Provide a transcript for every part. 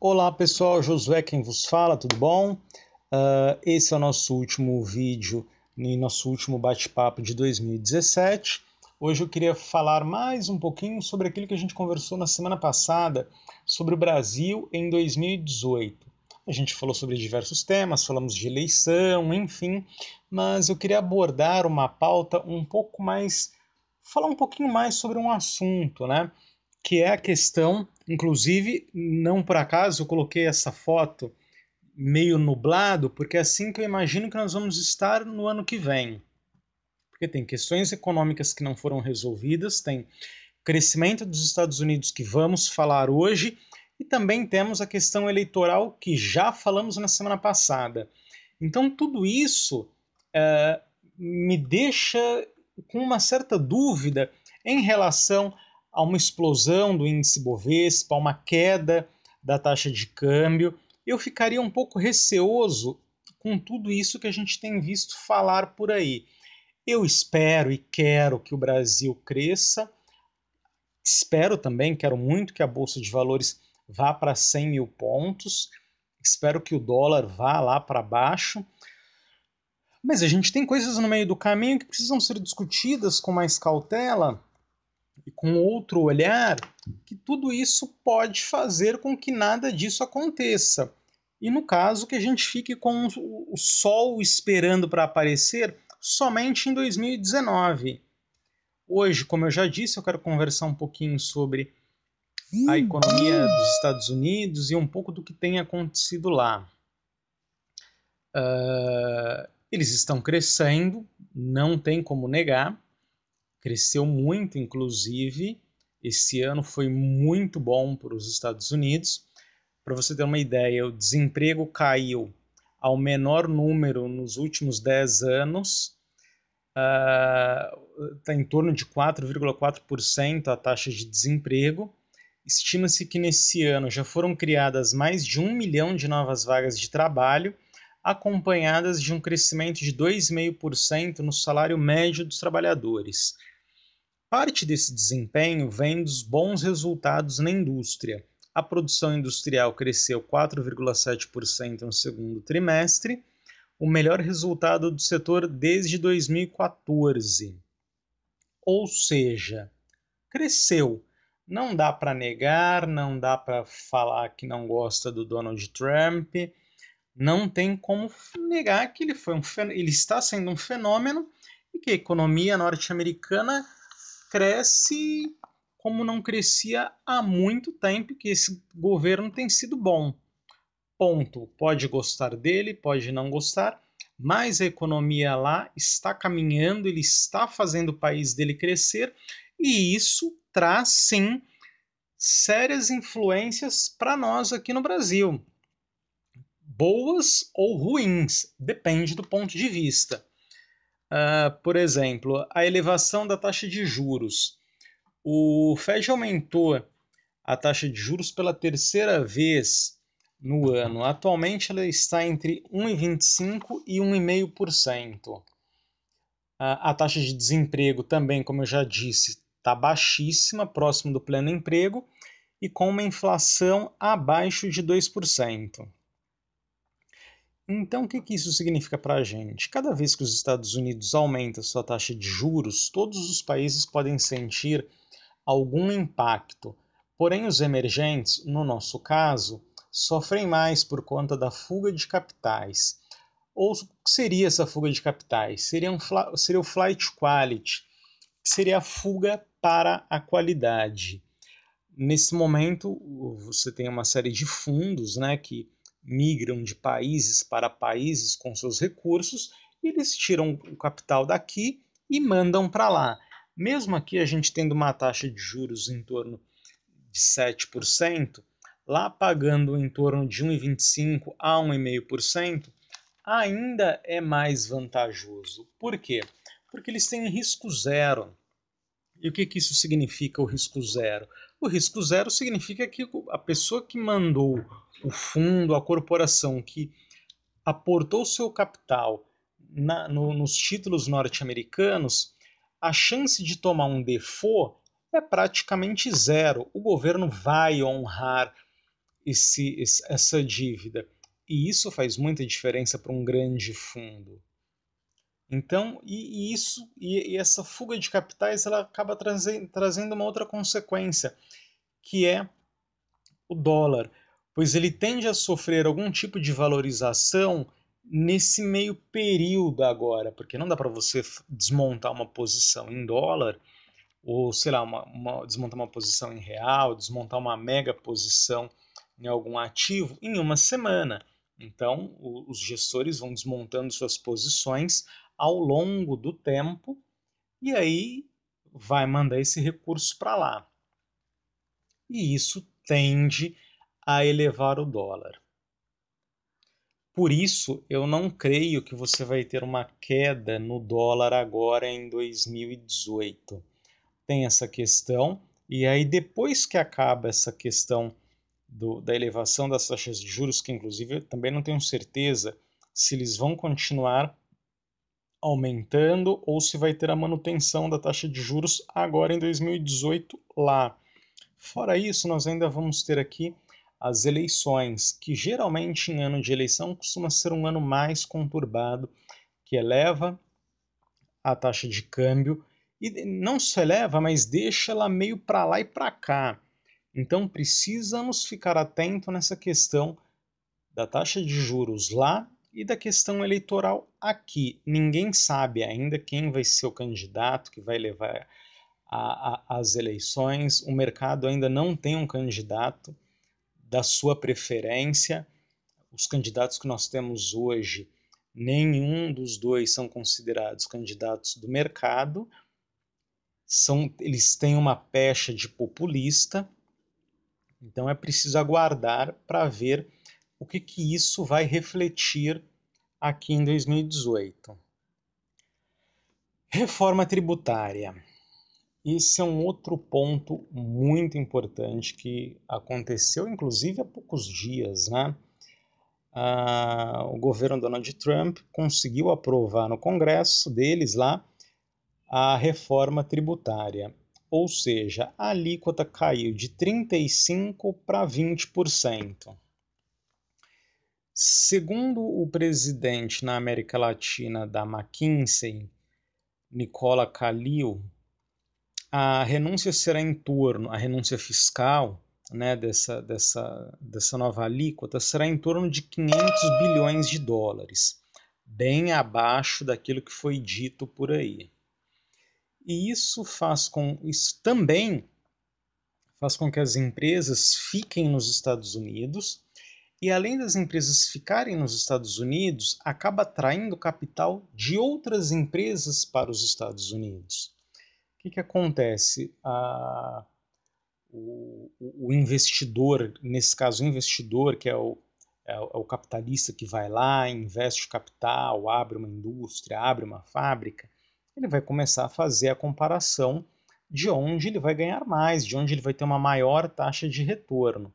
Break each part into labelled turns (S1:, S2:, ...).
S1: Olá pessoal, Josué quem vos fala, tudo bom? Esse é o nosso último vídeo e nosso último bate-papo de 2017. Hoje eu queria falar mais um pouquinho sobre aquilo que a gente conversou na semana passada, sobre o Brasil em 2018. A gente falou sobre diversos temas, falamos de eleição, enfim, mas eu queria abordar uma pauta um pouco mais, falar um pouquinho mais sobre um assunto, né? Que é a questão, inclusive, não por acaso eu coloquei essa foto meio nublado, porque é assim que eu imagino que nós vamos estar no ano que vem. Porque tem questões econômicas que não foram resolvidas, tem crescimento dos Estados Unidos que vamos falar hoje, e também temos a questão eleitoral que já falamos na semana passada. Então, tudo isso me deixa com uma certa dúvida em relação a uma explosão do índice Bovespa, a uma queda da taxa de câmbio. Eu ficaria um pouco receoso com tudo isso que a gente tem visto falar por aí. Eu espero e quero que o Brasil cresça. Espero também, quero muito que a Bolsa de Valores vá para 100 mil pontos. Espero que o dólar vá lá para baixo. Mas a gente tem coisas no meio do caminho que precisam ser discutidas com mais cautela e com outro olhar, que tudo isso pode fazer com que nada disso aconteça. E no caso, que a gente fique com o sol esperando para aparecer somente em 2019. Hoje, como eu já disse, eu quero conversar um pouquinho sobre a economia dos Estados Unidos e um pouco do que tem acontecido lá. Eles estão crescendo, não tem como negar, cresceu muito, inclusive. Esse ano foi muito bom para os Estados Unidos. Para você ter uma ideia, o desemprego caiu ao menor número nos últimos 10 anos. Está em torno de 4,4% a taxa de desemprego. Estima-se que nesse ano já foram criadas mais de 1 milhão de novas vagas de trabalho, acompanhadas de um crescimento de 2,5% no salário médio dos trabalhadores. Parte desse desempenho vem dos bons resultados na indústria. A produção industrial cresceu 4,7% no segundo trimestre, o melhor resultado do setor desde 2014. Ou seja, cresceu. Não dá para negar, não dá para falar que não gosta do Donald Trump, não tem como negar que ele está sendo um fenômeno e que a economia norte-americana cresce como não crescia há muito tempo, que esse governo tem sido bom. Ponto. Pode gostar dele, pode não gostar, mas a economia lá está caminhando, ele está fazendo o país dele crescer e isso traz sim sérias influências para nós aqui no Brasil. Boas ou ruins, depende do ponto de vista. Por exemplo, a elevação da taxa de juros. O Fed aumentou a taxa de juros pela terceira vez no ano. Atualmente ela está entre 1,25% e 1,5%. A taxa de desemprego também, como eu já disse, está baixíssima, próximo do pleno emprego, e com uma inflação abaixo de 2%. Então, o que isso significa para a gente? Cada vez que os Estados Unidos aumentam sua taxa de juros, todos os países podem sentir algum impacto. Porém, os emergentes, no nosso caso, sofrem mais por conta da fuga de capitais. Ou o que seria essa fuga de capitais? Seria o flight quality, que seria a fuga para a qualidade. Nesse momento, você tem uma série de fundos, né, que migram de países para países com seus recursos, e eles tiram o capital daqui e mandam para lá. Mesmo aqui a gente tendo uma taxa de juros em torno de 7%, lá pagando em torno de 1,25% a 1,5%, ainda é mais vantajoso. Por quê? Porque eles têm risco zero. E o que isso significa, o risco zero? O risco zero significa que a pessoa que mandou o fundo, a corporação que aportou seu capital nos títulos norte-americanos, a chance de tomar um default é praticamente zero. O governo vai honrar essa dívida. E isso faz muita diferença para um grande fundo. Então, e essa fuga de capitais ela acaba trazendo uma outra consequência, que é o dólar, pois ele tende a sofrer algum tipo de valorização nesse meio período agora, porque não dá para você desmontar uma posição em dólar, ou sei lá, desmontar uma posição em real, desmontar uma mega posição em algum ativo em uma semana. Então, os gestores vão desmontando suas posições ao longo do tempo e aí vai mandar esse recurso para lá. E isso tende a elevar o dólar. Por isso, eu não creio que você vai ter uma queda no dólar agora em 2018. Tem essa questão, e aí depois que acaba essa questão da elevação das taxas de juros, que inclusive eu também não tenho certeza se eles vão continuar aumentando ou se vai ter a manutenção da taxa de juros agora em 2018 lá. Fora isso, nós ainda vamos ter aqui as eleições, que geralmente em ano de eleição costuma ser um ano mais conturbado, que eleva a taxa de câmbio e não só eleva, mas deixa ela meio para lá e para cá. Então precisamos ficar atento nessa questão da taxa de juros lá e da questão eleitoral aqui. Ninguém sabe ainda quem vai ser o candidato que vai levar as eleições. O mercado ainda não tem um candidato da sua preferência. Os candidatos que nós temos hoje, nenhum dos dois são considerados candidatos do mercado. Eles têm uma pecha de populista, então é preciso aguardar para ver o que isso vai refletir aqui em 2018. Reforma tributária. Esse é um outro ponto muito importante que aconteceu, inclusive, há poucos dias, né? O governo Donald Trump conseguiu aprovar no Congresso deles lá a reforma tributária, ou seja, a alíquota caiu de 35% para 20%. Segundo o presidente na América Latina da McKinsey, Nicola Calil, a renúncia será em torno, a renúncia fiscal, né, dessa nova alíquota será em torno de 500 bilhões de dólares, bem abaixo daquilo que foi dito por aí. E isso também faz com que as empresas fiquem nos Estados Unidos, e além das empresas ficarem nos Estados Unidos, acaba atraindo capital de outras empresas para os Estados Unidos. O que acontece? O investidor, nesse caso o investidor, que é o capitalista que vai lá, investe o capital, abre uma indústria, abre uma fábrica, ele vai começar a fazer a comparação de onde ele vai ganhar mais, de onde ele vai ter uma maior taxa de retorno.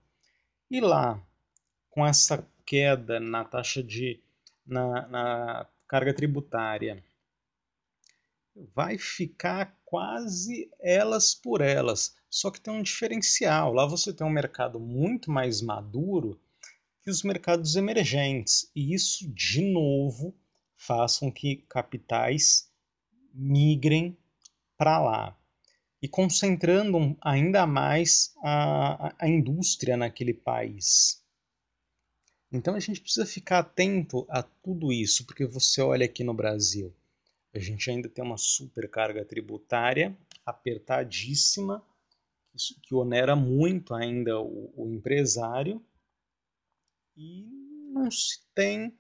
S1: E lá, com essa queda na taxa na carga tributária, vai ficar quase elas por elas. Só que tem um diferencial. Lá você tem um mercado muito mais maduro que os mercados emergentes. E isso, de novo, faz com que capitais migrem para lá. E concentrando ainda mais a indústria naquele país. Então a gente precisa ficar atento a tudo isso, porque você olha aqui no Brasil, a gente ainda tem uma supercarga tributária apertadíssima, que onera muito ainda o empresário, e não se tem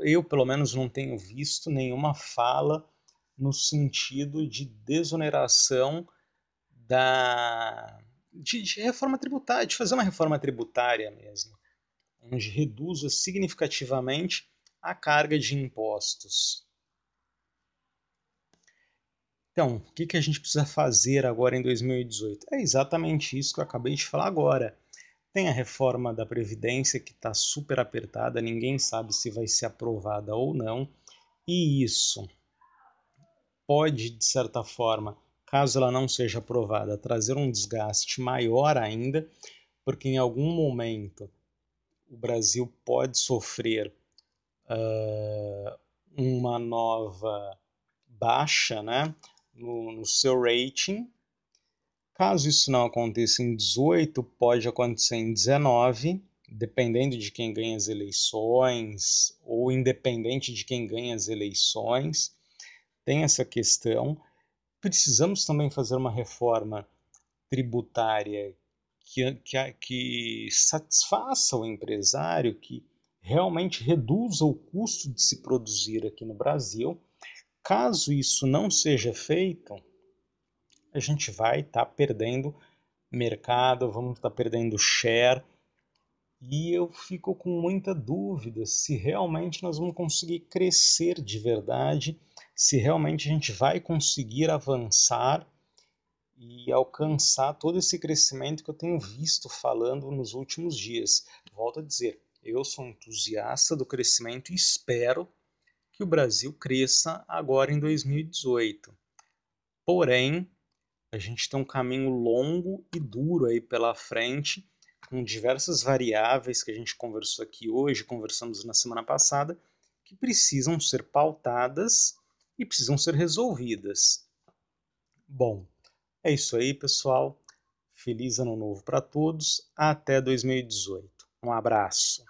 S1: eu pelo menos não tenho visto nenhuma fala no sentido de desoneração de reforma tributária, de fazer uma reforma tributária mesmo, onde reduza significativamente a carga de impostos. Então, o que a gente precisa fazer agora em 2018? É exatamente isso que eu acabei de falar agora. Tem a reforma da Previdência que está super apertada, ninguém sabe se vai ser aprovada ou não, e isso pode, de certa forma, caso ela não seja aprovada, trazer um desgaste maior ainda, porque em algum momento o Brasil pode sofrer uma nova baixa, né, no seu rating. Caso isso não aconteça em 18, pode acontecer em 19, dependendo de quem ganha as eleições, ou independente de quem ganha as eleições. Tem essa questão. Precisamos também fazer uma reforma tributária que satisfaça o empresário, que realmente reduza o custo de se produzir aqui no Brasil. Caso isso não seja feito, a gente vai estar perdendo mercado, vamos estar perdendo share, e eu fico com muita dúvida se realmente nós vamos conseguir crescer de verdade, se realmente a gente vai conseguir avançar e alcançar todo esse crescimento que eu tenho visto falando nos últimos dias. Volto a dizer, eu sou entusiasta do crescimento e espero que o Brasil cresça agora em 2018. Porém, a gente tem um caminho longo e duro aí pela frente, com diversas variáveis que a gente conversou aqui hoje, conversamos na semana passada, que precisam ser pautadas e precisam ser resolvidas. Bom, é isso aí, pessoal. Feliz ano novo para todos. Até 2018. Um abraço.